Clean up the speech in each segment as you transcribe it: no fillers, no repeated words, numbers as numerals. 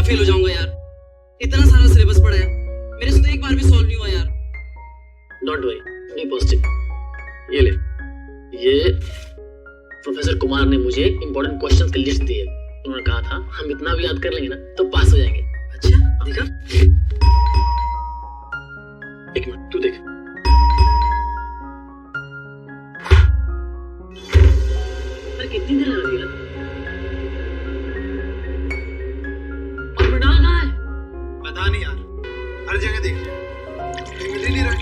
Fail हो जाऊंगा यार। इतना सारा सिलेबस पड़ा है, मेरे से तो एक बार भी सॉल्व नहीं हुआ यार। Don't worry, be positive. ये ले, ये प्रोफेसर कुमार ने मुझे इंपॉर्टेंट क्वेश्चंस की लिस्ट दी है। उन्होंने कहा था हम इतना भी याद कर लेंगे ना तो पास हो जाएंगे। अच्छा दिखा। एक मिनट, तू देख। अरे कितनी देर लग रही है? और मृणाल कहाँ है? पता नहीं यार, हर जगह देख लिया, कहीं मिल ही नहीं रहा।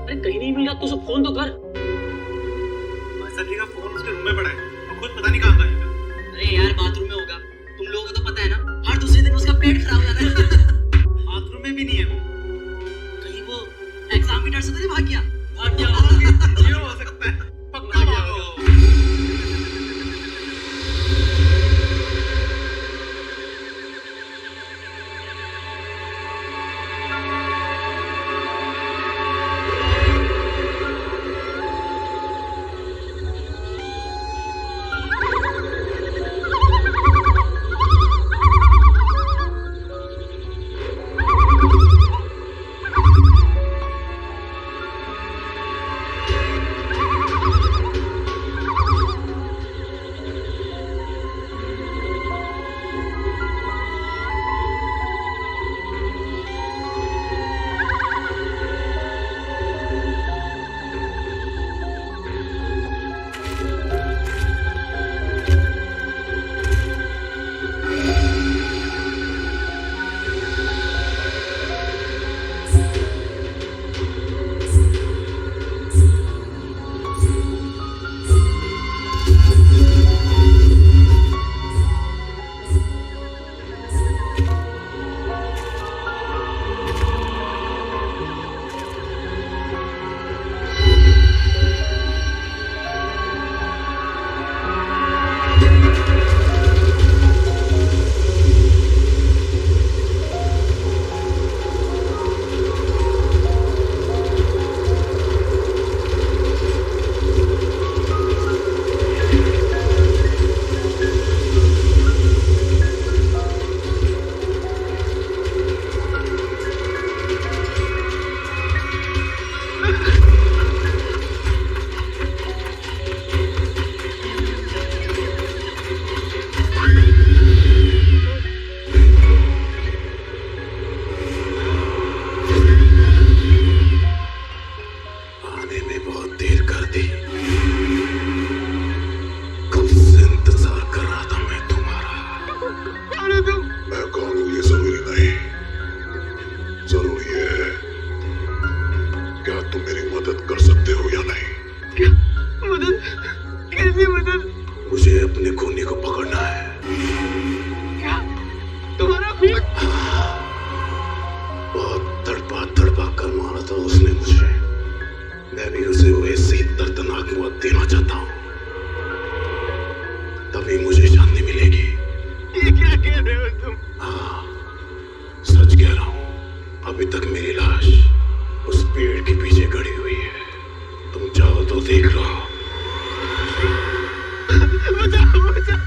अरे कहीं नहीं मिला तो उसे फोन तो कर। सर जी का फोन उसके रूम में पड़ा है और खुद पता नहीं कहाँ गया। अरे यार बाथरूम में होगा, तुम लोगों को तो पता है ना, हर दूसरे दिन उसका पेट खराब हो जाता है। बाथरूम में भी नहीं है वो। कहीं वो एग्जाम की डर से तो नहीं भाग गया? ये हो सकता है, पक्का भागा होगा। मुझे अपने खूनी को पकड़ना है। क्या? तुम्हारा खून? बहुत तड़पा कर मारा था उसने मुझे। मैं भी उसे वैसे ही दर्दनाक मौत देना चाहता हूँ, तभी मुझे शांति मिलेगी। ये क्या कह रहे हो तुम? हाँ, सच कह रहा हूँ। अभी तक मेरी लाश उस पेड़ के पीछे खड़ी हुई है। तुम चाहो तो देख लो। बचाओ, बचाओ।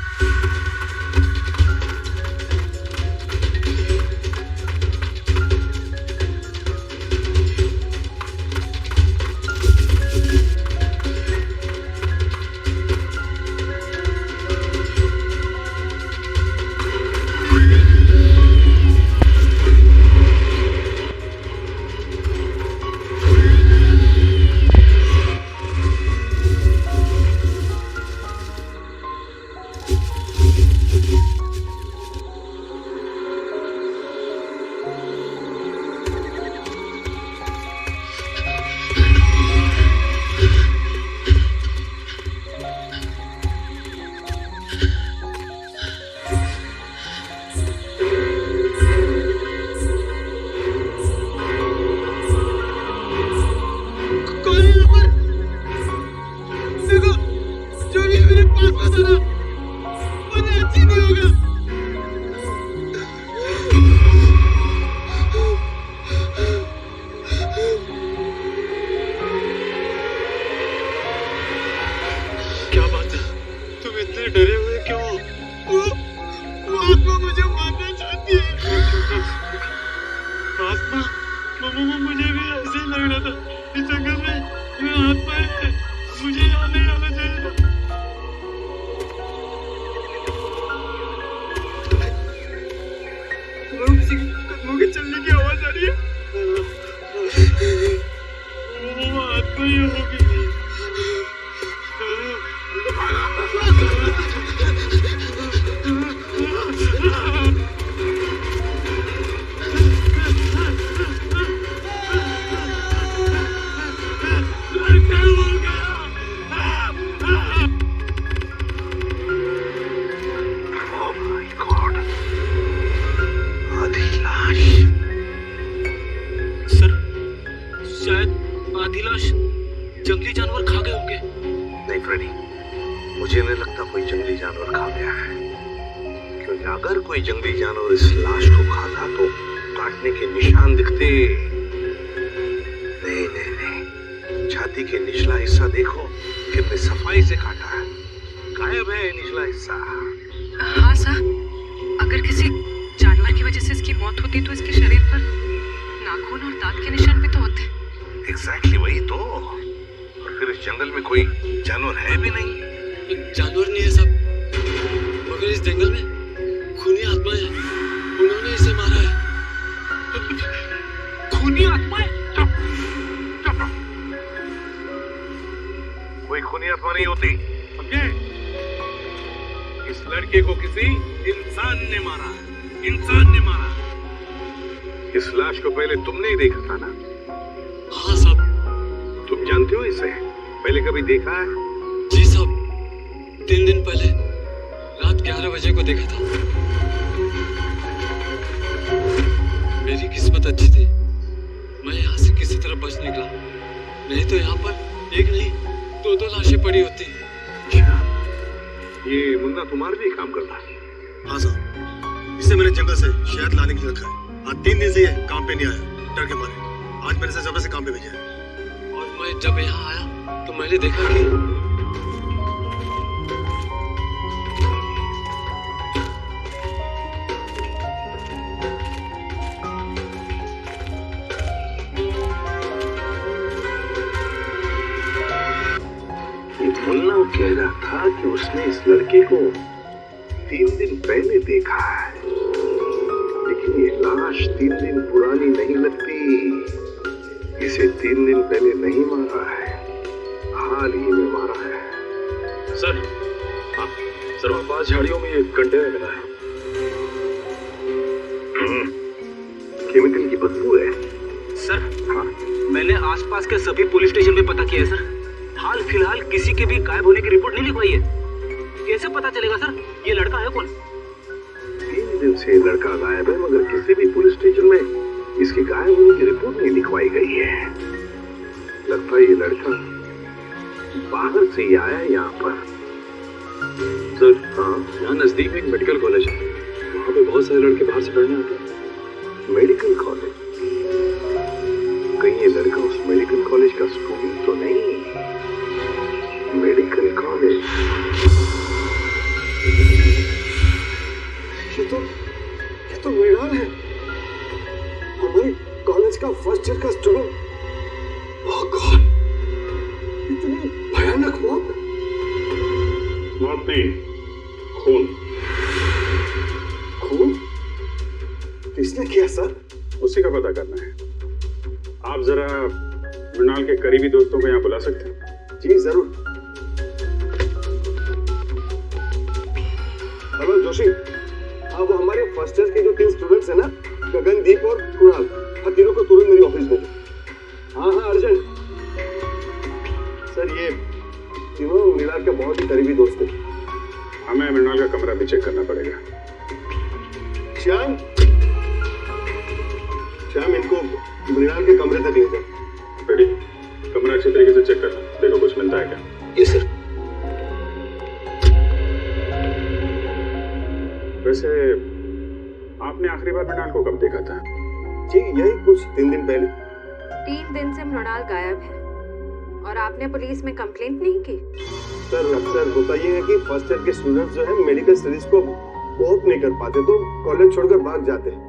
जंगली जानवर खा गए होंगे। नहीं फ्रेडी, मुझे नहीं लगता कोई जंगली जानवर खा गया है, क्योंकि अगर कोई जंगली जानवर इस लाश को खाता तो काटने के निशान दिखते। नहीं नहीं नहीं, छाती के निचला हिस्सा देखो, कितनी सफाई से काटा है, गायब है निचला हिस्सा। हाँ सर, अगर किसी जानवर की वजह से इसकी मौत होती तो इसके शरीर पर नाखून और दांत के निशान भी तो होते। एग्जैक्टली वही तो। और फिर इस जंगल में कोई जानवर है भी नहीं। एक जानवर नहीं है सब, मगर इस जंगल में खूनी आत्माएं हैं, उन्होंने इसे मारा है। खूनी आत्माएं? चुप चुप, कोई खूनी आत्मा नहीं होती, समझे? इस लड़के को किसी इंसान ने मारा है, इंसान ने मारा है। इस लाश को पहले तुमने ही देखा था ना? हाँ साहब। तुम जानते हो इसे? पहले कभी देखा है? जी साहब, 3 दिन पहले रात 11 बजे को देखा था। मेरी किस्मत अच्छी थी, मैं यहाँ से किसी तरह बच निकला, नहीं तो यहाँ पर एक नहीं 2 लाशें पड़ी होती। ये मुन्ना तुम्हारे भी काम करता है? हाँ साहब, इसे मैंने जंगल से शहद लाने के लिए रखा है। आज 3 दिन से ये काम पे नहीं आया, डर के मारे। आज मैंने इसे जबरदस्ती काम पे भेजा है। और मैं जब यहाँ आया तो मैंने देखा कि मुन्ना कह रहा था कि उसने इस लड़के को 3 दिन पहले देखा है, लेकिन ये लाश 3 दिन पुरानी नहीं लगती। इसे 3 दिन पहले नहीं मारा है, हाल ही में मारा है। सर, हाँ सर, वहाँ पास झाड़ियों में ये कंटेनर मिला है। केमिकल की बदबू है सर। हाँ, मैंने आसपास के सभी पुलिस स्टेशन में पता किया है सर, हाल फिलहाल किसी के भी गायब होने की रिपोर्ट नहीं लिखवाई है। कैसे पता चलेगा सर ये लड़का है कौन? 3 दिन से लड़का गायब है, मगर किसी भी पुलिस स्टेशन में इसके गायब होने की रिपोर्ट नहीं लिखवाई गई है। लगता है ये लड़का बाहर से ही आया है यहाँ पर। सर, हाँ, यहाँ नजदीक में एक मेडिकल कॉलेज है, वहाँ पे बहुत सारे लड़के बाहर से पढ़ने आते हैं। Medical college? कहीं ये लड़का उस मेडिकल कॉलेज का स्टूडेंट तो नहीं? मेडिकल कॉलेज, ये तो मृणाल है, हमारे कॉलेज का फर्स्ट ईयर का स्टूडेंट। ओह गॉड, इतनी भयानक मौत। मौत नहीं, खून। खून? किसने किया सर? उसी का पता करना है। आप जरा मृणाल के करीबी दोस्तों को यहाँ बुला सकते हैं? जी जरूर। हेलो जोशी, अब हमारे फर्स्ट ईयर के जो 3 स्टूडेंट्स हैं ना, गगनदीप और कुणाल, तीनों को तुरंत मेरी ऑफिस में। हाँ हाँ अर्जेंट। सर ये तीनों मृणाल के बहुत ही करीबी दोस्त हैं। हमें मृणाल का कमरा भी चेक करना पड़ेगा। श्याम, श्याम इनको मृणाल के कमरे तक ले जाओ। रेडी, कमरा अच्छी तरीके से चेक करना, देखो कुछ मिलता है क्या। Yes sir. वैसे आपने आखिरी बार मृणाल को कब देखा था? जी यही कुछ 3 दिन पहले। 3 दिन से मृणाल गायब है और आपने पुलिस में कंप्लेंट नहीं की? सर अक्सर होता ये है कि फर्स्ट ईयर के स्टूडेंट्स जो है मेडिकल स्टडीज को कोप नहीं कर पाते तो कॉलेज छोड़कर भाग जाते हैं,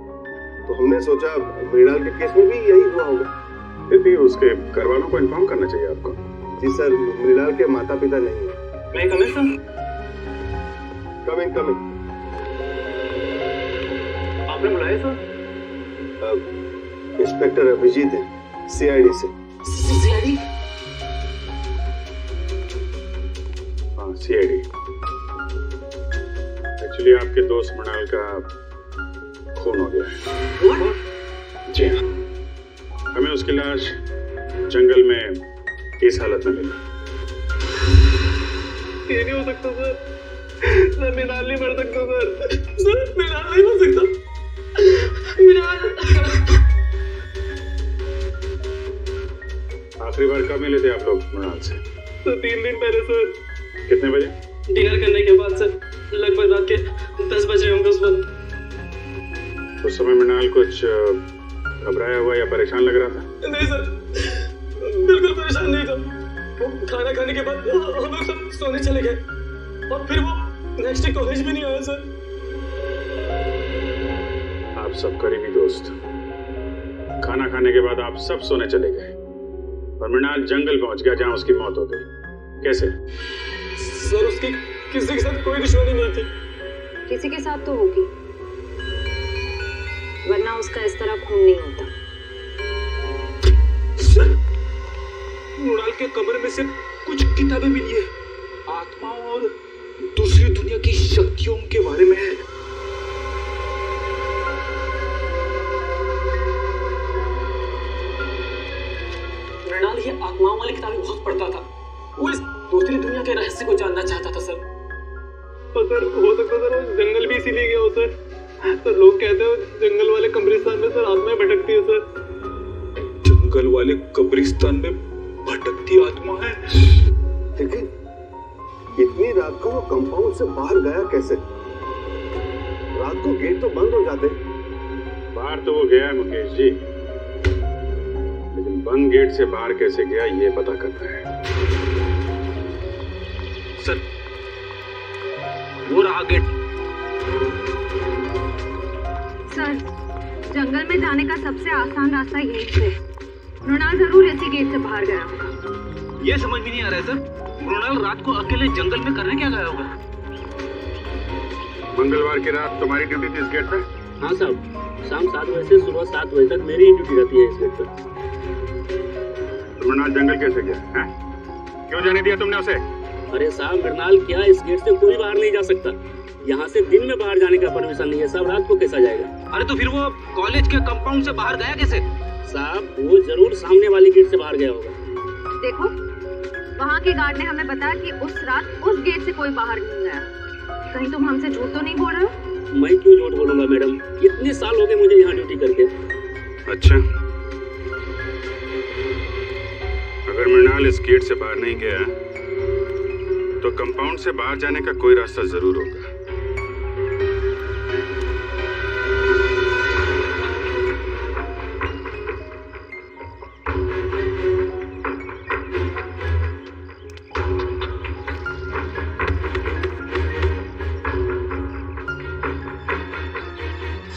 तो हमने सोचा मृणाल के केस में भी यही हुआ होगा। फिर भी उसके घर वालों को इन्फॉर्म करना चाहिए आपको। जी सर, मृणाल के माता पिता नहीं है। मैं कम इन सर? Coming coming. आपने बुलाया सर? इंस्पेक्टर अभिजीत है, सीआईडी से। सीआईडी? हाँ सीआईडी। एक्चुअली आपके दोस्त मृणाल का खून हो गया है। जी हाँ, हमें उसकी लाश जंगल में इस हालत में मिली। ये नहीं हो सकता सर, मैं मृणाल नहीं मर सकता सर, मृणाल नहीं हो सकता। आखिरी बार कब मिले थे आप लोग मृणाल से? तो 3 दिन पहले सर। कितने बजे? डिनर करने के बाद सर, लगभग रात के 10 बजे होंगे उस वक्त। उस समय मृणाल कुछ घबराया हुआ या परेशान लग रहा था? नहीं सर, बिल्कुल परेशान नहीं था। वो खाना खाने के बाद हम लोग सब सोने चले गए और फिर वो नेक्स्ट डे कॉलेज भी नहीं आया सर। आप सब करीबी दोस्त, खाना खाने के बाद आप सब सोने चले गए और मृणाल जंगल पहुंच गया जहां उसकी मौत हो गई। कैसे? सर उसकी किसी के साथ कोई दुश्मनी नहीं थी। किसी के साथ तो होगी, वरना उसका इस तरह खून नहीं होता। सर, मृणाल के कमरे में से कुछ किताबें मिली है, आत्माओं और दूसरी दुनिया की शक्तियों के बारे में है। मृणाल ये आत्माओं वाली किताबें बहुत पढ़ता था। वो इस दूसरी दुनिया के रहस्य को जानना चाहता था सर। और सर हो सकता सर वो जंगल भी इसीलिए गया हो सर। तो लोग कहते हैं जंगल वाले कब्रिस्तान में सर आत्माएं भटकती है सर। जंगल वाले कब्रिस्तान में भटकती आत्मा है। लेकिन इतनी रात को वो कंपाउंड से बाहर गया कैसे? रात को गेट तो बंद हो जाते। बाहर तो वो गया है मुकेश जी, लेकिन बंद गेट से बाहर कैसे गया ये पता करना है। सर वो रहा गेट। सर, जंगल में जाने का सबसे आसान रास्ता यही से। मृणाल जरूर इसी गेट से बाहर गया होगा। ये समझ में नहीं आ रहा है सर, मृणाल रात को अकेले जंगल में करने क्या गया होगा? मंगलवार की रात तुम्हारी ड्यूटी थी इस गेट पे? हाँ साहब, शाम 7 बजे से सुबह 7 बजे तक मेरी ड्यूटी रहती है इस गेट पर। तो मृणाल जंगल कैसे गया है? क्यों जाने दिया तुमने उसे? अरे साहब, मृणाल क्या इस गेट से कोई बाहर नहीं जा सकता। यहाँ से दिन में बाहर जाने का परमिशन नहीं है, सब रात को कैसा जाएगा? अरे तो फिर वो कॉलेज के कंपाउंड से बाहर गया कैसे? साहब वो जरूर सामने वाली गेट से बाहर गया होगा। देखो, वहाँ के गार्ड ने हमें बताया कि उस रात उस गेट से कोई बाहर नहीं गया। कहीं तुम हमसे झूठ तो नहीं बोल रहे हो? मैं क्यों झूठ बोलूंगा मैडम, इतने साल हो गए मुझे यहाँ ड्यूटी करके। अच्छा, अगर मृणाल इस गेट से बाहर नहीं गया तो कंपाउंड से बाहर जाने का कोई रास्ता जरूर होगा।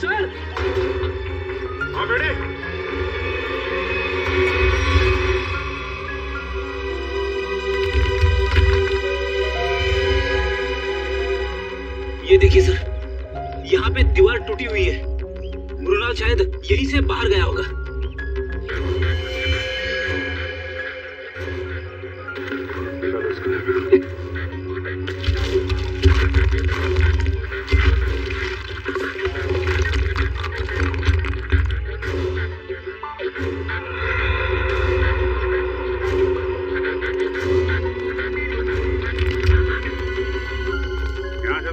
सर हाँ बेटे, ये देखिए सर, यहाँ पे दीवार टूटी हुई है। मृणाल शायद यहीं से बाहर गया होगा।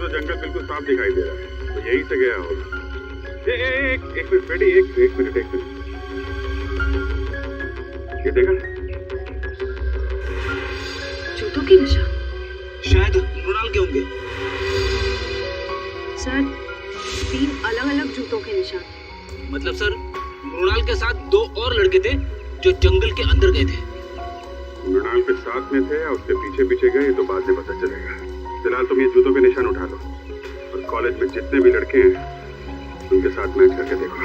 जंगल बिल्कुल साफ दिखाई दे रहा है, तो यहीं से गया होगा। एक मिनट बेटी, एक मिनट। ये देखा जूतों की निशान? शायद मृणाल के होंगे। सर, 3 अलग-अलग जूतों के निशान। मतलब सर मृणाल के साथ 2 और लड़के थे जो जंगल के अंदर गए थे। मृणाल के साथ में थे या उसके पीछे पीछे गए तो बाद में पता चलेगा। फिलहाल तुम ये जूतों के निशान उठा लो और कॉलेज में जितने भी लड़के हैं उनके साथ मैच करके देखो।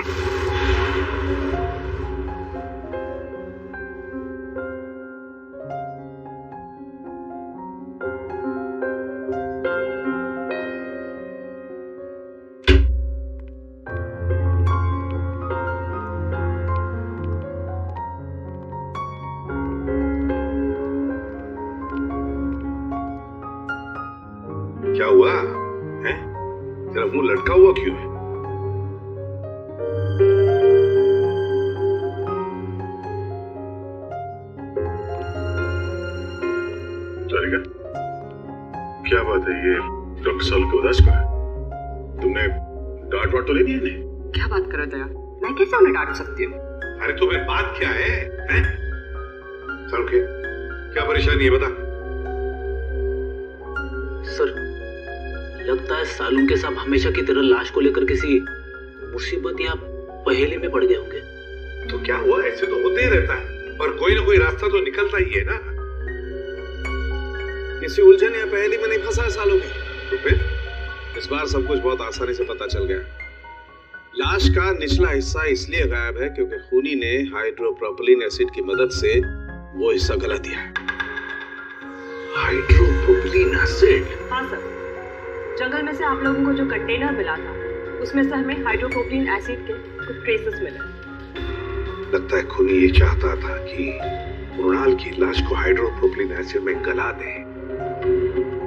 क्या हुआ है? तेरा मुंह लटका हुआ क्यों है? सारिका, क्या बात है? ये डॉक्टर साहब को उदास कर? तुमने डांट वाट तो नहीं दी इन्हें? क्या बात कर रहे हो दया? मैं कैसे उन्हें डांट सकती हूँ? अरे तो फिर बात क्या है? सड़के क्या परेशानी है बता। सर, लगता है सालून के साहब हमेशा की तरह लाश को लेकर किसी मुसीबत या पहेली में पड़ गए होंगे। तो क्या हुआ, ऐसे तो होते ही रहता है, पर कोई ना कोई रास्ता तो निकलता ही है ना। किसी उलझन या पहेली में नहीं फंसा है सालों में। तो फिर इस बार सब कुछ बहुत आसानी से पता चल गया। लाश का निचला हिस्सा इसलिए गायब है क्योंकि खूनी ने हाइड्रोप्रोपिलीन एसिड की मदद से वो हिस्सा गला दिया। हाइड्रोप्रोपिलीन एसिड? हाँ सर, जंगल में से आप लोगों को जो कंटेनर मिला था उसमें से हमें हाइड्रोप्रोपिलीन एसिड के कुछ ट्रेसेस मिले। लगता है खूनी ये चाहता था कि मृणाल की लाश को हाइड्रोप्रोपिलीन एसिड में गला दे,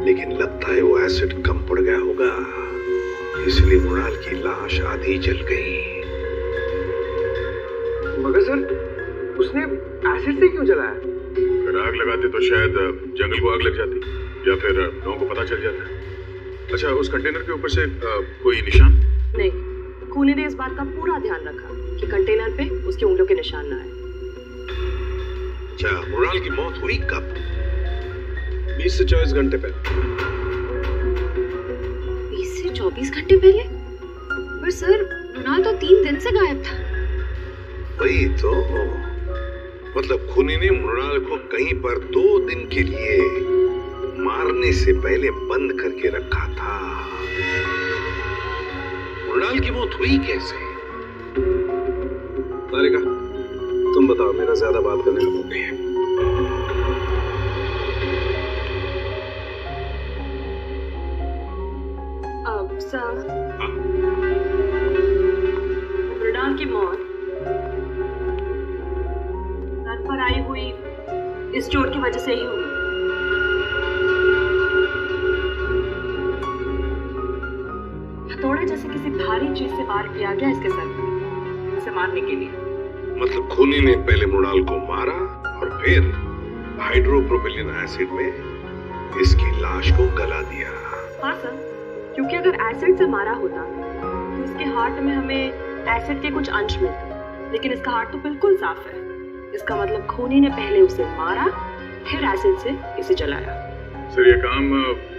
लेकिन लगता है वो एसिड कम पड़ गया होगा, इसलिए मृणाल की लाश आधी जल गई। मगर सर, उसने एसिड से क्यों जलाया? अगर आग लगाते तो शायद जंगल को आग लग जाती या फिर लोगों को पता चल जाता। अच्छा, उस कंटेनर के ऊपर से कोई निशान? नहीं, खूनी ने इस बात का पूरा ध्यान रखा कि कंटेनर पे उसकी उंगलियों के निशान ना आए। अच्छा, मृणाल की मौत हुई कब? 20 से 24 घंटे पहले। 20 से 24 घंटे पहले? पर सर, मृणाल तो 3 दिन से गायब था। वही तो, मतलब खूनी ने मृणाल को कहीं पर 2 दिन के लिए मारने से पहले बंद करके रखा था। मृणाल की मौत हुई कैसे? तारिका, तुम बताओ, मेरा ज्यादा बात करने का मूड नहीं है। अब सर, मृणाल की मौत सर पर आई हुई इस चोट की वजह से ही हुई। हथौड़े जैसे किसी भारी चीज से वार किया गया इसके सर पर, इसे मारने के लिए। मतलब खूनी ने पहले मृणाल को मारा और फिर हाइड्रोप्रोपिलीन एसिड में इसकी लाश को गला दिया। हाँ सर, क्योंकि अगर एसिड से मारा होता तो इसके हार्ट में हमें एसिड के कुछ अंश मिलते, लेकिन इसका हार्ट तो बिल्कुल साफ है। इसका मतलब खूनी ने पहले उसे मारा, फिर एसिड से इसे जलाया। सर, ये काम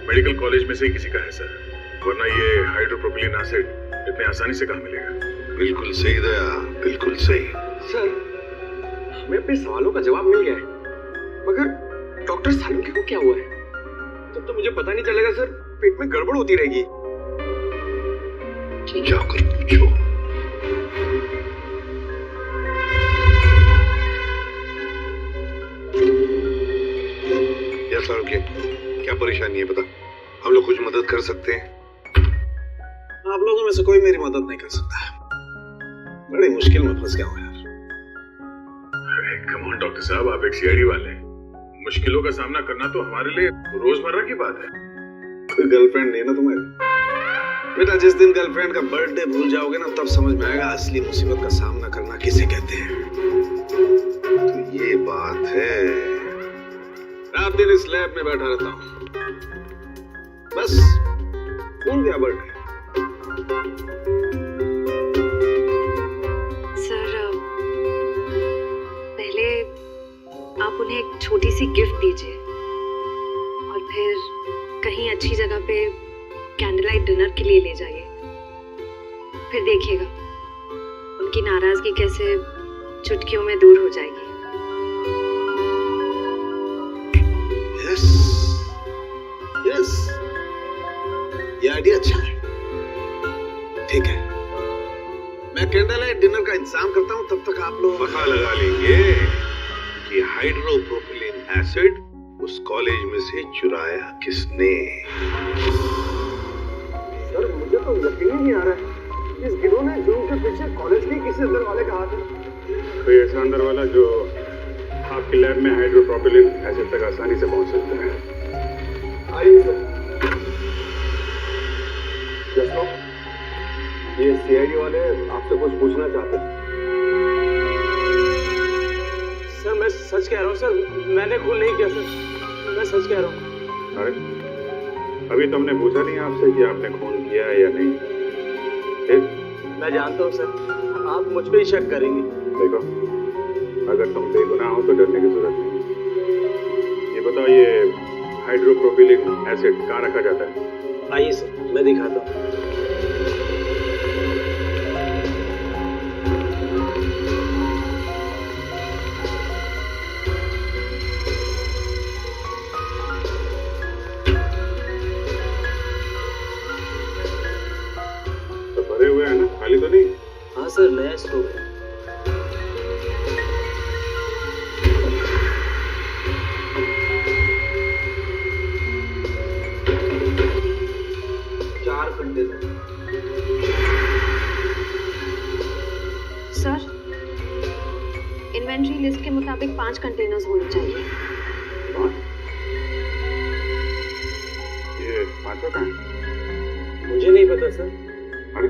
मेडिकल कॉलेज में से ही किसी का है सर, वरना ये हाइड्रोप्रोपिलीन एसिड इतने आसानी से कहाँ मिलेगा। बिल्कुल सही दया, बिल्कुल सही। सर, हमें अपने सवालों का जवाब मिल गया है, मगर डॉक्टर सालुंके को क्या हुआ है? तब तो मुझे पता नहीं चलेगा सर, पेट में गड़बड़ होती रहेगी। जाकर पूछो। या सालुंके, क्या परेशानी है बता, हम लोग कुछ मदद कर सकते हैं? आप लोगों में से कोई मेरी मदद नहीं कर सकता, बड़ी मुश्किल में फंस गया हूँ यार। अरे कम ऑन डॉक्टर साहब, आप एक सीआईडी वाले हैं, मुश्किलों का सामना करना तो हमारे लिए रोजमर्रा की बात है। कोई गर्लफ्रेंड नहीं ना तुम्हारी? बेटा, जिस दिन गर्लफ्रेंड का बर्थडे भूल जाओगे ना, तब समझ में आएगा असली मुसीबत का सामना करना किसे कहते हैं। तो ये बात है। रात दिन इस लैब में बैठा रहता हूँ, बस भूल गया बर्थडे। सर, पहले आप उन्हें एक छोटी सी गिफ्ट दीजिए और फिर कहीं अच्छी जगह पे कैंडल लाइट डिनर के लिए ले जाइए। फिर देखिएगा उनकी नाराजगी कैसे चुटकियों में दूर हो जाएगी। यस, यस, ये आइडिया अच्छा है। ठीक है, मैं कैंडल लाइट डिनर का इंतजाम करता हूँ, तब तक आप लोग पता लगा लेंगे कि हाइड्रोप्रोपिलीन एसिड उस कॉलेज में से चुराया किसने। सर, मुझे तो यकीन ही नहीं आ रहा है, इस गिरोह ने जुर्म के पीछे कॉलेज के किसी अंदर वाले का हाथ है। कोई ऐसा अंदर वाला जो आपके लैब में हाइड्रोप्रोपिलीन एसिड तक आसानी से पहुंच सकता है। आइए सर। जसो, ये सीआईडी वाले आपसे कुछ पूछना चाहते हैं। सर, मैं सच कह रहा हूँ सर, मैंने खून नहीं किया सर, मैं सच कह रहा हूँ। अरे अभी तो हमने पूछा नहीं आपसे कि आपने खून किया है या नहीं। ठीक, मैं जानता हूँ सर, आप मुझ पे ही शक करेंगे। देखो, अगर तुम बेगुनाह हो तो डरने की जरूरत नहीं। बताओ ये हाइड्रोप्रोपिलिक एसिड कहाँ रखा जाता है? आइए सर, मैं दिखाता हूँ। तो भरे हुए हैं ना, खाली तो नहीं? हाँ सर, नया स्टॉक है। सर, इन्वेंट्री लिस्ट के मुताबिक 5 कंटेनर्स होने चाहिए। ये 5 कहाँ है? मुझे नहीं पता सर। अरे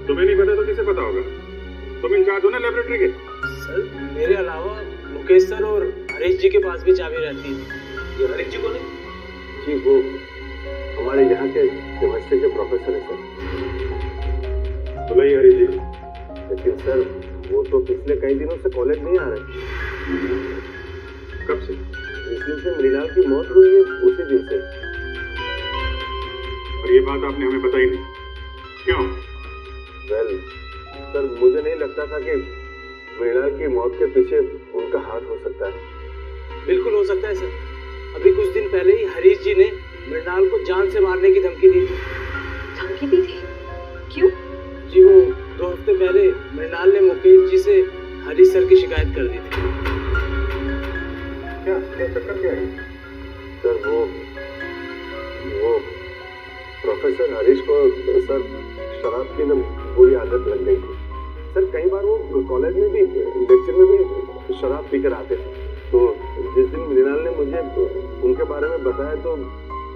तुम्हें नहीं पता तो किसे पता होगा? तुम इंचार्ज हो ना लेबोरेटरी के। सर, मेरे अलावा मुकेश सर और हरीश जी के पास भी चाबी रहती है। ये हरीश जी कौन है? जी वो हमारे यहाँ के केमिस्ट्री के प्रोफेसर है सर। बुलाइए हरीश जी। लेकिन सर वो तो पिछले कई दिनों से कॉलेज नहीं आ रहे। कब से? जिस दिन से मृणाल की मौत हुई है उसी दिन से। और ये बात आपने हमें बताई नहीं, क्यों? वेल सर, मुझे नहीं लगता था कि मृणाल की मौत के पीछे उनका हाथ हो सकता है। बिल्कुल हो सकता है सर। अभी कुछ दिन पहले ही हरीश जी ने मृणाल को जान से मारने की धमकी दी थी। धमकी दी थी? क्यों? जी वो 2 हफ्ते पहले मृणाल ने मुकेश जी से हरीश सर की शिकायत कर दी थी। क्या चक्कर क्या है? सर वो प्रोफेसर हरीश को सर शराब की न बुरी आदत लग गई थी। सर कई बार वो कॉलेज में भी लेक्चर में भी शराब पीकर आते थे। तो जिस दिन मृणाल ने मुझे उनके बारे में बताया तो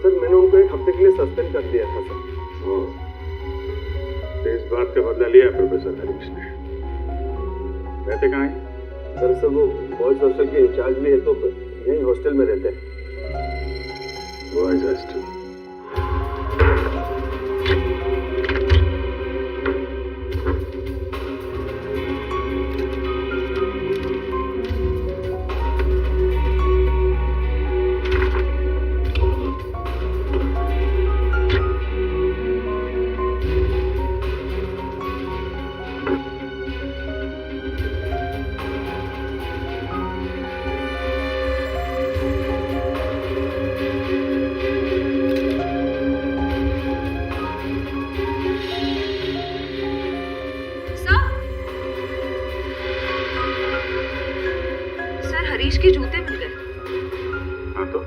सर मैंने उनको 1 हफ्ते के लिए सस्पेंड कर दिया था सर। तो इस बात का बदला लिया प्रोफेसर हरीश ने। रहते कहाँ हैं? दरअसल वो बॉयज हॉस्टल के इंचार्ज भी है तो यही हॉस्टल में रहते हैं। Boys hostel. हरीश के जूते मिल गए। हाँ तो?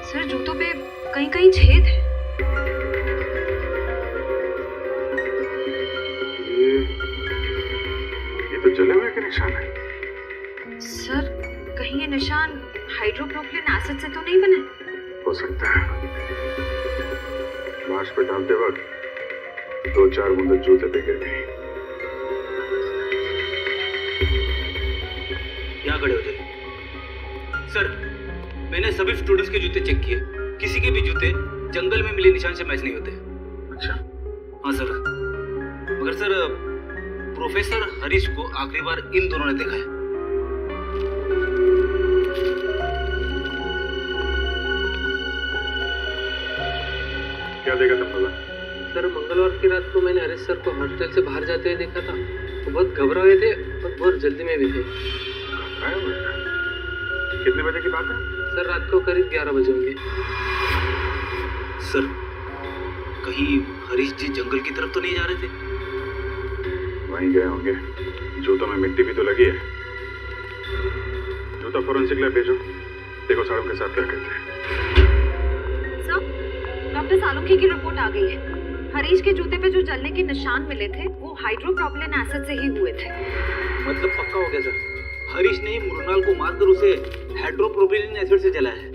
सर जूतों पे कहीं कहीं छेद है। ये तो जले हुए के निशान है। सर कहीं ये निशान हाइड्रोप्रोपिलिन एसिड से तो नहीं बने? हो सकता है। लाश पे डालते वक्त 2-4 बूंद जूते पे गिर गई। क्या खड़े हो जाए? सर मैंने सभी स्टूडेंट्स के जूते चेक किए, किसी के भी जूते जंगल में मिले निशान से मैच नहीं होते। अच्छा? हाँ सर, मगर सर प्रोफेसर हरीश को आखिरी बार इन दोनों ने देखा है। क्या देखा तुम? सर मंगलवार की रात को मैंने हरीश सर को हॉस्टल से बाहर जाते हुए देखा था। वो बहुत घबरा हुए थे और बहुत जल्दी में भी थे। कितने बजे की बात है? सर रात को करीब 11 बजे होंगे। सर कहीं हरीश जी जंगल की तरफ तो नहीं जा रहे थे? वहीं गए होंगे। जूतों में मिट्टी भी तो लगी है। जूता फोरेंसिक लैब भेजो, देखो साड़ों के साथ क्या कहते हैं। सर डॉक्टर सालुंखी की रिपोर्ट आ गई है। हरीश के जूते पे जो जलने के निशान मिले थे वो हाइड्रोप्रोपिलिन एसिड से ही हुए थे। मतलब पक्का हो गया सर, हरीश ने मृणाल को मारकर उसे हाइड्रोप्रोपिलिन एसिड से जलाया है।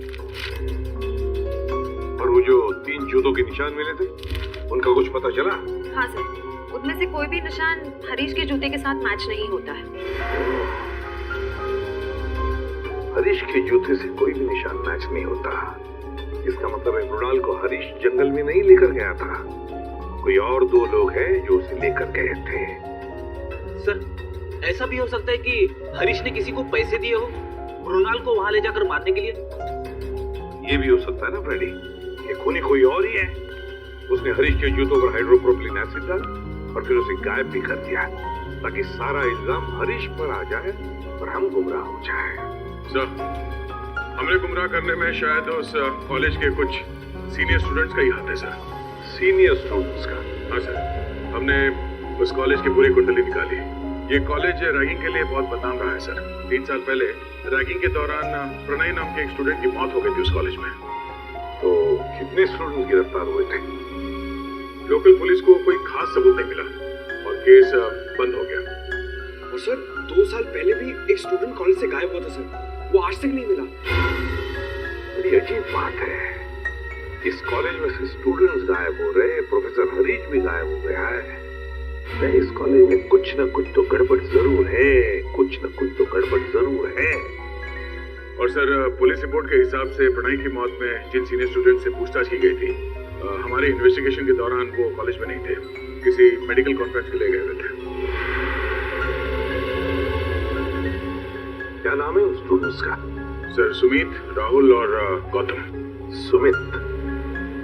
और वो जो 3 जूतों के निशान मिले थे उनका कुछ पता चला? हाँ सर, उनमें से कोई भी निशान हरीश के जूते के साथ मैच नहीं होता है। हरीश के जूते से कोई भी निशान मैच नहीं होता। इसका मतलब है मृणाल को हरीश जंगल में नहीं लेकर गया था, कोई और 2 लोग हैं जो उसे लेकर गए थे। सर ऐसा भी हो सकता है कि हरीश ने किसी को पैसे दिए हो मृणाल को वहां ले जाकर मारने के लिए। ये भी हो सकता है ना फ्रेडी, ये खूनी कोई और ही है। उसने हरीश के जूतों पर हाइड्रोप्रोपिलीन एसिड डाला और फिर उसे गायब भी कर दिया ताकि सारा इल्जाम हरीश पर आ जाए और हम गुमराह हो जाए। सर, हमने गुमराह करने में शायद उस कॉलेज के कुछ सीनियर स्टूडेंट्स का ही हाथ है सर। सीनियर स्टूडेंट्स का? हाँ सर, हमने उस कॉलेज की पूरी कुंडली निकाली। ये कॉलेज रैगिंग के लिए बहुत बदनाम रहा है सर। 3 साल पहले रैगिंग के दौरान प्रणय नाम के एक स्टूडेंट की मौत हो गई थी उस कॉलेज में। तो कितने स्टूडेंट गिरफ्तार हुए थे? लोकल पुलिस को कोई खास सबूत नहीं मिला और केस बंद हो गया। और सर 2 साल पहले भी एक स्टूडेंट कॉलेज से गायब हुआ था सर, वो आज तक नहीं मिला। बड़ी अजीब बात है, इस कॉलेज में से स्टूडेंट्स गायब हो रहे हैं, प्रोफेसर हरीश भी गायब हो गया है। इस कॉलेज में कुछ न कुछ तो गड़बड़ जरूर है, कुछ न कुछ तो गड़बड़ जरूर है। और सर, पुलिस रिपोर्ट के हिसाब से प्रणय की मौत में जिन सीनियर स्टूडेंट से पूछताछ की गई थी, हमारे इन्वेस्टिगेशन के दौरान वो कॉलेज में नहीं थे, किसी मेडिकल कॉन्फ्रेंस के लिए गए हुए थे। क्या नाम है उन स्टूडेंट्स का? सर, सुमित, राहुल और गौतम। सुमित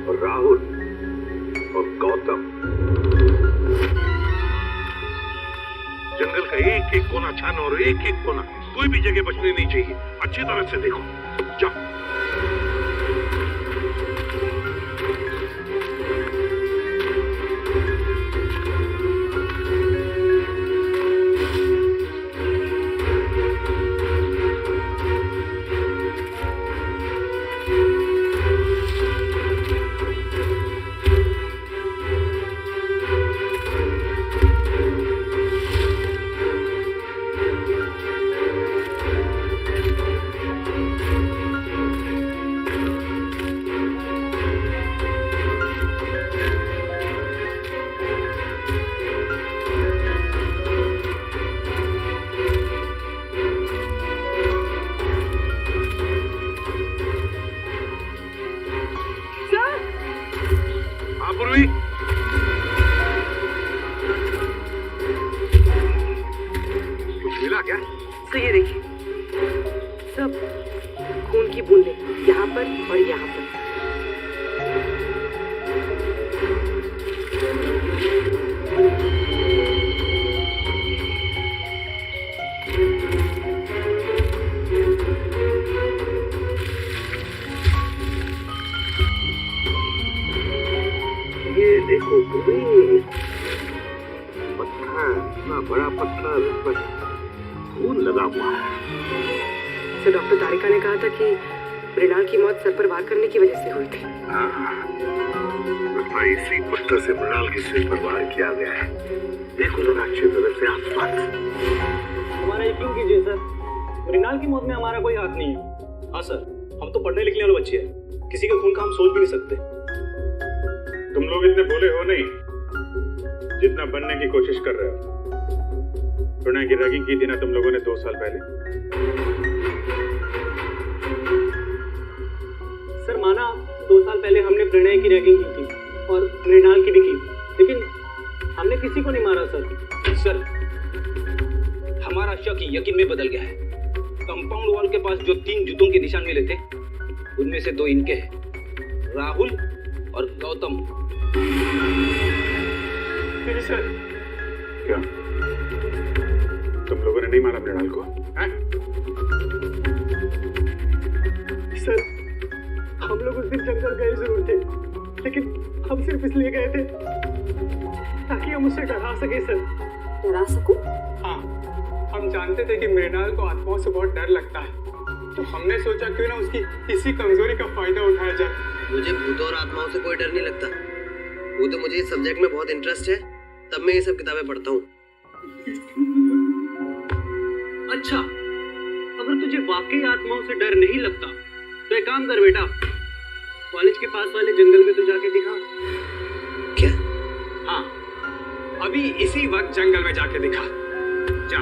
और राहुल और गौतम। जंगल का एक एक कोना छानो और एक एक कोना, कोई भी जगह बचनी नहीं चाहिए। अच्छी तरह से देखो, जाओ। तो ये देखिए, सब खून की बूंदें यहाँ पर और यहाँ पर। ये देखो तुम्हें, पत्थर, इतना बड़ा पत्थर, इस पर खून लगा हुआ है। तो डॉक्टर तारिका ने कहा था कि मृणाल की मौत सर पर वार करने की वजह से हुई थी। इसी पत्थर से मृणाल के सिर पर वार किया गया है। देखो जरा अच्छी तरह से आसपास। हमारा यकीन कीजिए सर, मृणाल की मौत में हमारा कोई हाथ नहीं है। हाँ सर, हम तो पढ़ने लिखने वाले बच्चे हैं, किसी के खून का हम सोच भी नहीं सकते। तुम लोग इतने भोले हो नहीं जितना बनने की कोशिश कर रहे हो। प्रणय की रैगिंग की थी ना तुम लोगों ने 2 साल पहले। सर माना 2 साल पहले हमने प्रणय की रैगिंग की थी और मृणाल की भी की, लेकिन हमने किसी को नहीं मारा सर। सर, हमारा शक यकीन में बदल गया है। कंपाउंड वॉल के पास जो 3 जूतों के निशान मिले थे, उनमें से 2 इनके हैं, राहुल और गौतम। सर क्या तुम लोगों ने नहीं मारा मृणाल को? सर, हम लोग उस दिन जंगल गए जरूर थे, लेकिन हम सिर्फ इसलिए गए थे ताकि हम उसे डरा सके सर। डरा सकूं? हाँ, हम जानते थे कि मृणाल को आत्माओं से बहुत डर लगता है, तो हमने सोचा क्यों ना उसकी इसी कमजोरी का फायदा उठाया जाए। मुझे भूतों और आत्माओं से कोई डर नहीं लगता। वो तो मुझे इस सब्जेक्ट में बहुत इंटरेस्ट है, तब मैं ये सब किताबें पढ़ता हूँ। अच्छा, अगर तुझे वाकई आत्माओं से डर नहीं लगता तो एक काम कर बेटा, कॉलेज के पास वाले जंगल में तो जाके दिखा। क्या? हाँ, अभी इसी वक्त जंगल में जाके दिखा जा।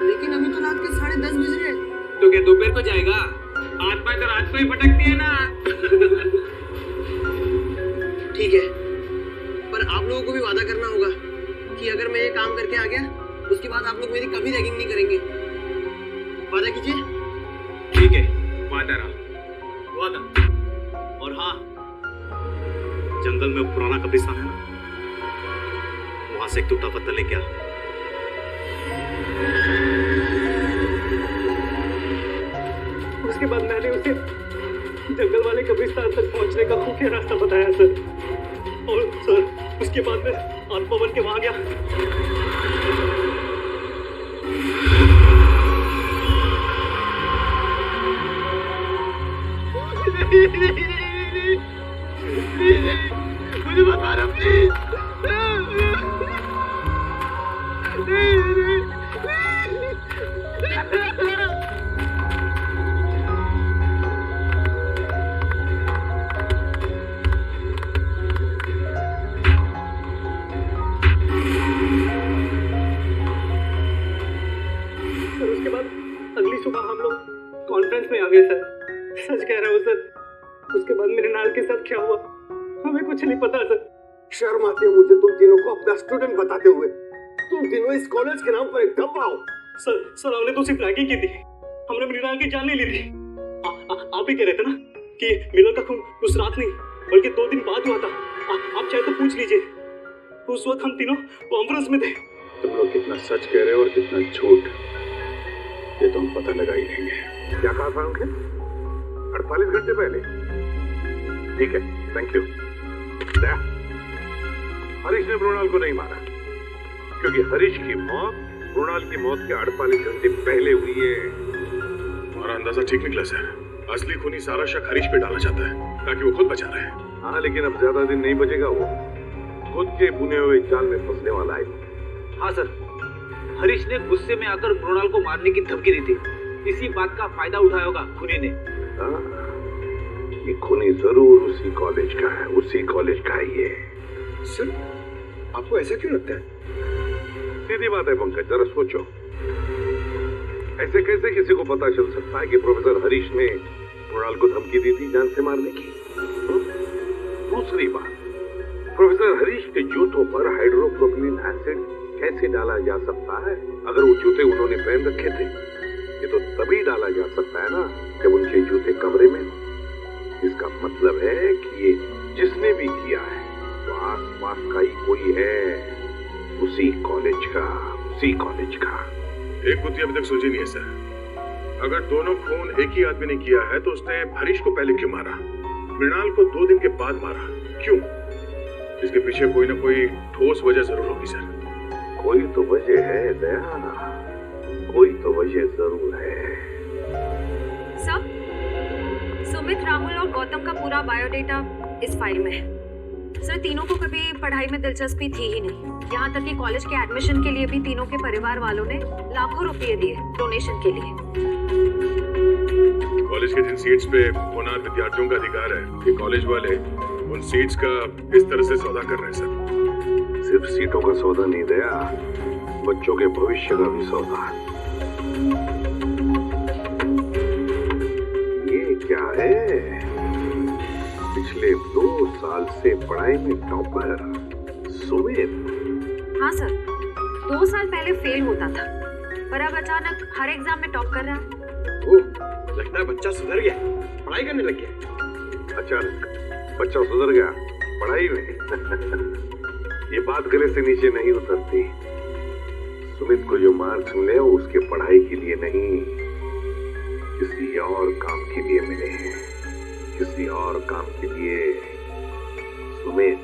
लेकिन अभी तो रात के 10:30 बज रहे हैं। तो क्या दोपहर को जाएगा? आत्मा तो रात को ही भटकती है ना। ठीक है, पर आप लोगों को भी वादा करना होगा कि अगर मैं ये काम करके आ गया, उसके बाद आप लोग मेरी कभी रैगिंग नहीं करेंगे। वादा कीजिए। ठीक है, वादा रहा, वादा। और हाँ, जंगल में पुराना कब्रिस्तान है ना, वहां से एक टूटा पत्थर लेके आ। उसके बाद मैंने उसे जंगल वाले कब्रिस्तान तक पहुंचने का खुफिया रास्ता बताया सर। और सर उसके बाद मैं आत्मा बन के वहां गया। मुझे बता रहा प्लीज। उसके बाद अगली सुबह हम लोग कॉन्फ्रेंस में आ गए सर। सच कह रहा हूँ सर, उसके बाद मेरे नाल के साथ क्या हुआ हमें कुछ नहीं पता सर। शर्म आती है मुझे तुम तीनों को अपना स्टूडेंट बताते हुए। तुम तीनों इस कॉलेज के नाम पर एक डब्बा हो। सर हमने तो सिर्फ रैगिंग की थी, हमने मृणाल की जान नहीं ली थी। आप ही कह रहे थे ना कि मिलर का खून उस रात नहीं बल्कि 2 दिन बाद हुआ था। आप चाहे तो पूछ लीजिए, उस वक्त हम तीनों कॉन्फ्रेंस में थे। तुम लोग कितना सच कह रहे हो और कितना झूठ, ये तो हम पता लगा ही लेंगे। क्या कहा था उनके? 48 घंटे पहले? ठीक है, थैंक यू। हरीश ने मृणाल को नहीं मारा क्योंकि हरीश की मौत मृणाल की मौत के 48 घंटे पहले हुई है। हमारा अंदाजा ठीक निकला सर। असली खूनी सारा शक हरीश पे डाला जाता है ताकि वो खुद बचा रहे। हाँ, लेकिन अब ज्यादा दिन नहीं बचेगा, वो खुद के बुने हुए जाल में फंसने वाला है। हाँ सर, हरीश ने गुस्से में आकर मृणाल को मारने की धमकी दी थी। इसी बात का फायदा उठाया होगा खूनी ने। ये खूनी जरूर उसी कॉलेज का है, उसी कॉलेज का ही है। सर आपको ऐसा क्यों लगता है? सीधी बात है पंकज, जरा सोचो, ऐसे कैसे किसी को पता चल सकता है कि प्रोफेसर हरीश ने मृणाल को धमकी दी थी जान से मारने की? दूसरी बात, प्रोफेसर हरीश के जूतों पर हाइड्रोप्रोपिलीन एसिड कैसे डाला जा सकता है? अगर वो जूते उन्होंने पहन रखे थे, ये तो तभी डाला जा सकता है ना जब उनके जूते कमरे में हो। इसका मतलब है कि ये जिसने भी किया है तो आसपास का ही कोई है, उसी कॉलेज का। एक बुद्धि अभी तक सुलझी नहीं है सर। अगर दोनों खून एक ही आदमी ने किया है तो उसने हरीश को पहले क्यों मारा, मृणाल को 2 दिन के बाद मारा क्यों? इसके पीछे कोई ना कोई ठोस वजह जरूर होगी सर। कोई तो वजह है दया, कोई तो वजह जरूर है। सब सुमित, राहुल और गौतम का पूरा बायोडेटा इस फाइल में है। सर तीनों को कभी पढ़ाई में दिलचस्पी थी ही नहीं, यहाँ तक कि कॉलेज के एडमिशन के लिए भी तीनों के परिवार वालों ने लाखों रुपए दिए डोनेशन के लिए। कॉलेज के जिन सीट्स पे होनहार विद्यार्थियों का अधिकार है कि कॉलेज वाले उन सीट्स का इस तरह से सौदा कर रहे हैं सर। सिर्फ सीटों का सौदा नहीं दया, बच्चों के भविष्य का भी सौदा। ये क्या है? पिछले 2 साल से पढ़ाई में टॉपर सुमित। हाँ सर, 2 साल पहले फेल होता था, पर अब अचानक हर एग्जाम में टॉप कर रहा है। ओह, लगता है बच्चा सुधर गया, पढ़ाई करने लग गया। अचानक बच्चा सुधर गया पढ़ाई में? ये बात गले से नीचे नहीं उतरती। सुमित को जो मार्क्स मिले वो उसके पढ़ाई के लिए नहीं, किसी और काम के लिए मिले हैं, किसी और काम के लिए। सुमित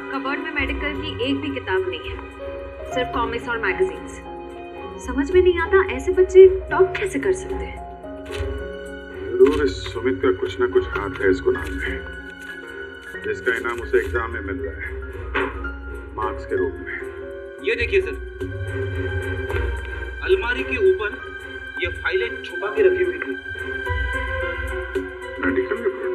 कबर्ड में मेडिकल की एक भी किताब नहीं है, सिर्फ कॉमिक्स और मैगजीन्स। समझ में नहीं आता ऐसे बच्चे टॉप कैसे कर सकते हैं। जरूर इस सुमित का कुछ ना कुछ हाथ है इस गुनाह में, जिसका इनाम उसे एग्जाम में मिल रहा है मार्क्स के रूप में। ये देखिए सर, अलमारी के ऊपर ये फाइलें छुपा के रखी हुई थी। Medical report?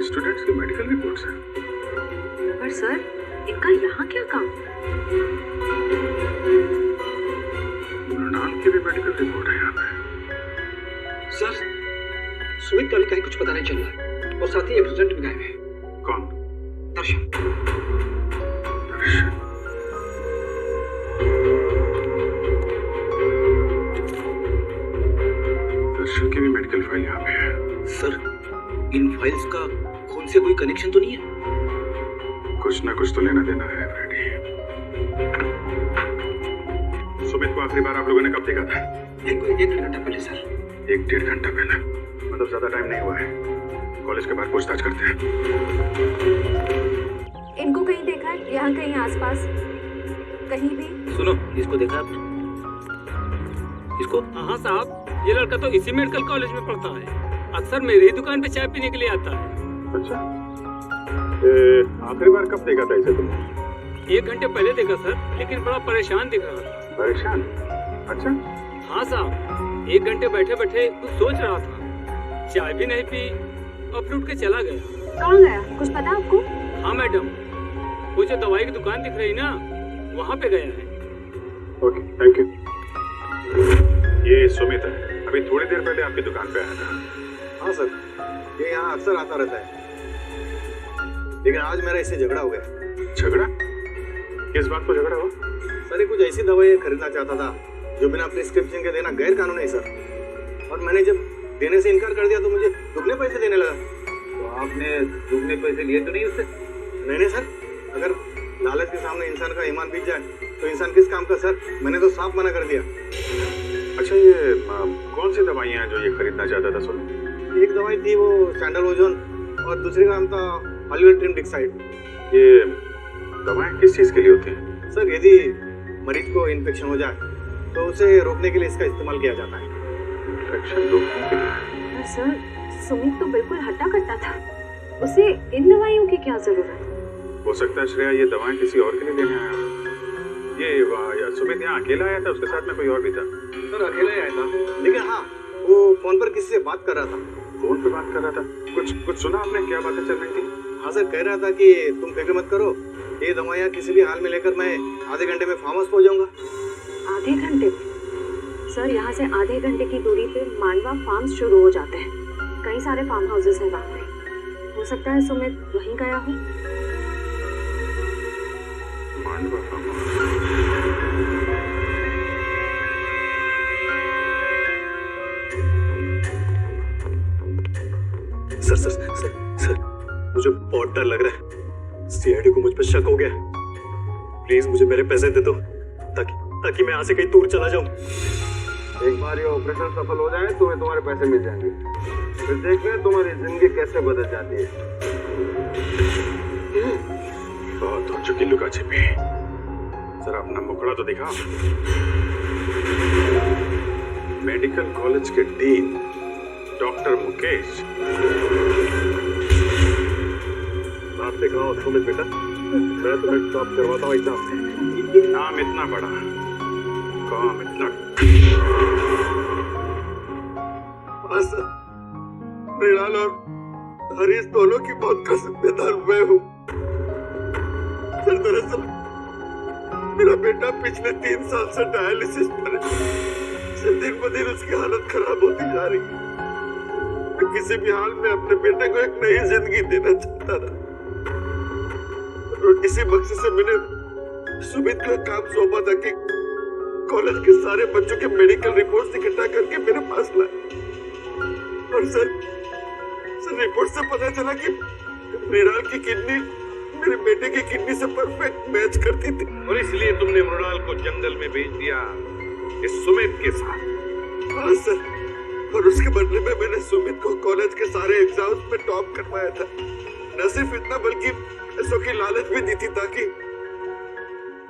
स्टूडेंट्स की मेडिकल रिपोर्ट्स हैं। पर सर, इनका यहाँ क्या काम? मेडिकल रिपोर्ट है यहाँ पे। सर, सुमित का भी कहीं कुछ पता नहीं चल रहा है और साथ ही एब्सेंट भी गायब है। कौन? दर्शन। दर्शन। दर्शन की भी मेडिकल फाइल यहाँ पे है। सर, इन फाइल्स का खून से कोई कनेक्शन तो नहीं है? कुछ ना कुछ तो लेना देना है फ्रेडी। सुमित को आखिरी बार आप लोगों ने कब देखा था? एक डेढ़ घंटा पहले सर। 1-1.5 घंटा पहले, मतलब ज्यादा टाइम नहीं हुआ है। कॉलेज के बाहर पूछताछ करते हैं। इनको कहीं देखा है? यहाँ कहीं आसपास कहीं भी? सुनो, इसको देखा आपने? इसको? हाँ साहब, ये लड़का तो इसी मेडिकल कॉलेज में पढ़ता है। अक्सर मेरी ही दुकान पे चाय पीने के लिए आता है। अच्छा, आखिरी बार कब देखा था इसे तुमने? 1 घंटे पहले देखा सर, लेकिन बड़ा परेशान दिख रहा था। परेशान? अच्छा। हाँ साहब, 1 घंटे बैठे बैठे कुछ सोच रहा था, चाय भी नहीं पी और उठ के चला गया। कहाँ गया, कुछ पता आपको? हाँ मैडम, वो जो दवाई की दुकान दिख रही ना, वहाँ पे गया है। Okay, thank you. ये सुमित है, अभी थोड़ी देर पहले आपकी दुकान पे आया था। हाँ सर, ये यहाँ अक्सर आता रहता है, लेकिन आज मेरा इससे झगड़ा हो गया। झगड़ा? किस बात को झगड़ा हुआ? सर, ये कुछ ऐसी दवाई खरीदना चाहता था जो बिना प्रिस्क्रिप्शन के देना गैर कानूनी है सर, और मैंने जब देने से इनकार कर दिया तो मुझे दुगने पैसे देने लगा। तो आपने दुगने पैसे लिए तो नहीं उससे? नहीं सर, अगर लालच के सामने इंसान का ईमान बीत जाए तो इंसान किस काम का सर, मैंने तो साफ मना कर दिया। अच्छा, ये कौन सी दवाइयाँ हैं जो ये खरीदना चाहता था? सुन, एक दवाई थी वो सैंडल ओजोन और दूसरी का नाम था हॉलीवुड डिक्साइड। ये दवाएं किस चीज के लिए होती हैं? सर, यदि मरीज को इन्फेक्शन हो जाए तो उसे रोकने के लिए इसका इस्तेमाल किया जाता है। इन्फेक्शन रोकने के लिए? सर, सुमित तो बिल्कुल हट्टा कट्टा था, उसे इन दवाइयों की क्या जरूरत? हो सकता है श्रेया ये दवाएं किसी और के लिए लेने आया। ये सुमित यहाँ अकेला आया था, उसके साथ में कोई और भी था? सर, अकेला ही आया था, लेकिन हाँ, वो फोन पर किसी से बात कर रहा था। फोन पे बात कर रहा था? कुछ सुना आपने? क्या बातें चल रही थी? हाँ सर, कह रहा था कि तुम फिक्र मत करो, ये दवाइयाँ किसी भी हाल में लेकर मैं आधे घंटे में फार्म हाउस पहुँच जाऊंगा। आधे घंटे में? सर, यहाँ से आधे घंटे की दूरी पे मांडवा फार्म्स शुरू हो जाते हैं। कई सारे फार्म हाउसेस हैं वहाँ पे। हो सकता है सुमित वहीं गया हो। Mandwa farm house? Sir sir sir sir, मुझे बहुत डर लग रहा है। सीआईडी को मुझ पर शक हो गया। प्लीज मुझे मेरे पैसे दे दो ताकि मैं यहाँ से कहीं दूर चला जाऊं। एक बार ये ऑपरेशन सफल हो जाए तुम्हें तुम्हारे पैसे मिल जाएंगे, फिर देखना तुम्हारी जिंदगी कैसे बदल जाती है। बहुत हो चुकी लुका छिपी, जरा अपना मुखड़ा तो दिखा। मेडिकल कॉलेज के डीन डॉक्टर मुकेश। आप दिखाओ सुमित बेटा, मैं तुम्हें टॉप करवाता हूँ एग्जाम में। नाम इतना बड़ा, काम इतना। हाँ सर, मृणाल और हरीश दोनों की मौत का जिम्मेदार मैं हूँ। सर, दरअसल मेरा बेटा पिछले 3 साल से डायलिसिस पर है। दिन ब दिन उसकी हालत खराब होती जा रही है। मैं किसी भी हाल में अपने बेटे को एक नई जिंदगी देना चाहता था, और इसी मकसद से मैंने सुमित को काम सौंपा था कि कॉलेज के सारे बच्चों के मेडिकल रिपोर्ट्स इकट्ठा करके मेरे पास लाए। और सर रिपोर्ट से पता चला कि मृणाल की किडनी मेरे बेटे की किडनी से परफेक्ट मैच करती थी, और इसलिए तुमने मृणाल को जंगल में भेज दिया इस सुमित के साथ। हाँ सर, और उसके बदले में मैंने सुमित को कॉलेज के सारे एग्जाम्स में टॉप करवाया था। न सिर्फ इतना बल्कि पैसों की लालच भी दी थी ताकि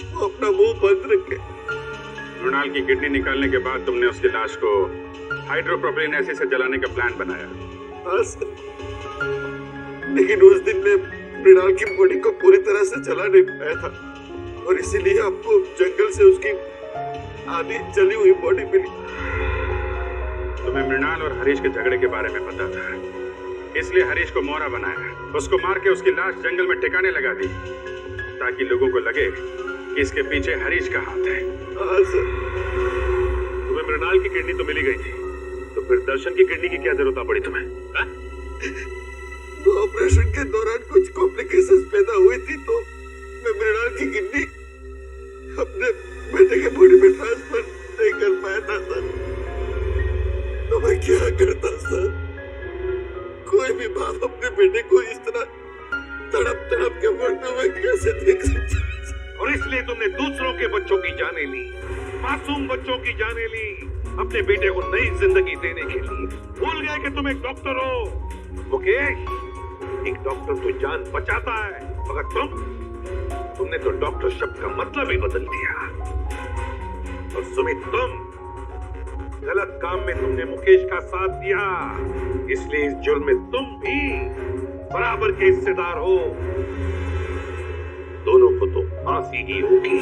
वो अपना मुंह बंद रखे। मृणाल की किडनी निकालने के बाद तुमने उसकी लाश को हाइड्रोप्रोपिलीन एसिड से जलाने का प्लान बनाया। हाँ सर, लेकिन उस दिन में मृणाल की बॉडी को पूरी तरह से जला नहीं पाया था, और इसीलिए आपको जंगल से उसकी आधी जली हुई बॉडी मिली। तुम्हें मृणाल और हरीश के झगड़े के बारे में पता था, इसलिए हरीश को मोहरा बनाया, उसको मार के उसकी लाश जंगल में ठिकाने लगा दी ताकि लोगों को लगे कि इसके पीछे हरीश का हाथ है। हाँ सर। तुम्हें मृणाल की किडनी तो मिली गई थी, तो फिर दर्शन की किडनी की क्या जरूरत पड़ी तुम्हें? हा? वो ऑपरेशन के दौरान कुछ कॉम्प्लिकेशंस पैदा हुई थी, तो मैं मृणाल की किडनी अपने बेटे के बॉडी में ट्रांसफर नहीं कर पाया था सर। तो मैं क्या करता सर? कोई भी बाप अपने बेटे को इस तरह तड़प तड़प के मरते हुए कैसे देख सकता है? और इसलिए तुमने दूसरों के बच्चों की जाने ली, मासूम बच्चों की जाने ली, अपने बेटे को नई जिंदगी देने के लिए। भूल गए कि तुम एक डॉक्टर हो। मुकेश, एक डॉक्टर तो जान बचाता है, मगर तुमने तो डॉक्टर शब्द का मतलब ही बदल दिया। और सुमित, तुम गलत काम में तुमने मुकेश का साथ दिया, इसलिए इस जुर्म में तुम भी बराबर के हिस्सेदार हो। दोनों को तो फांसी ही होगी।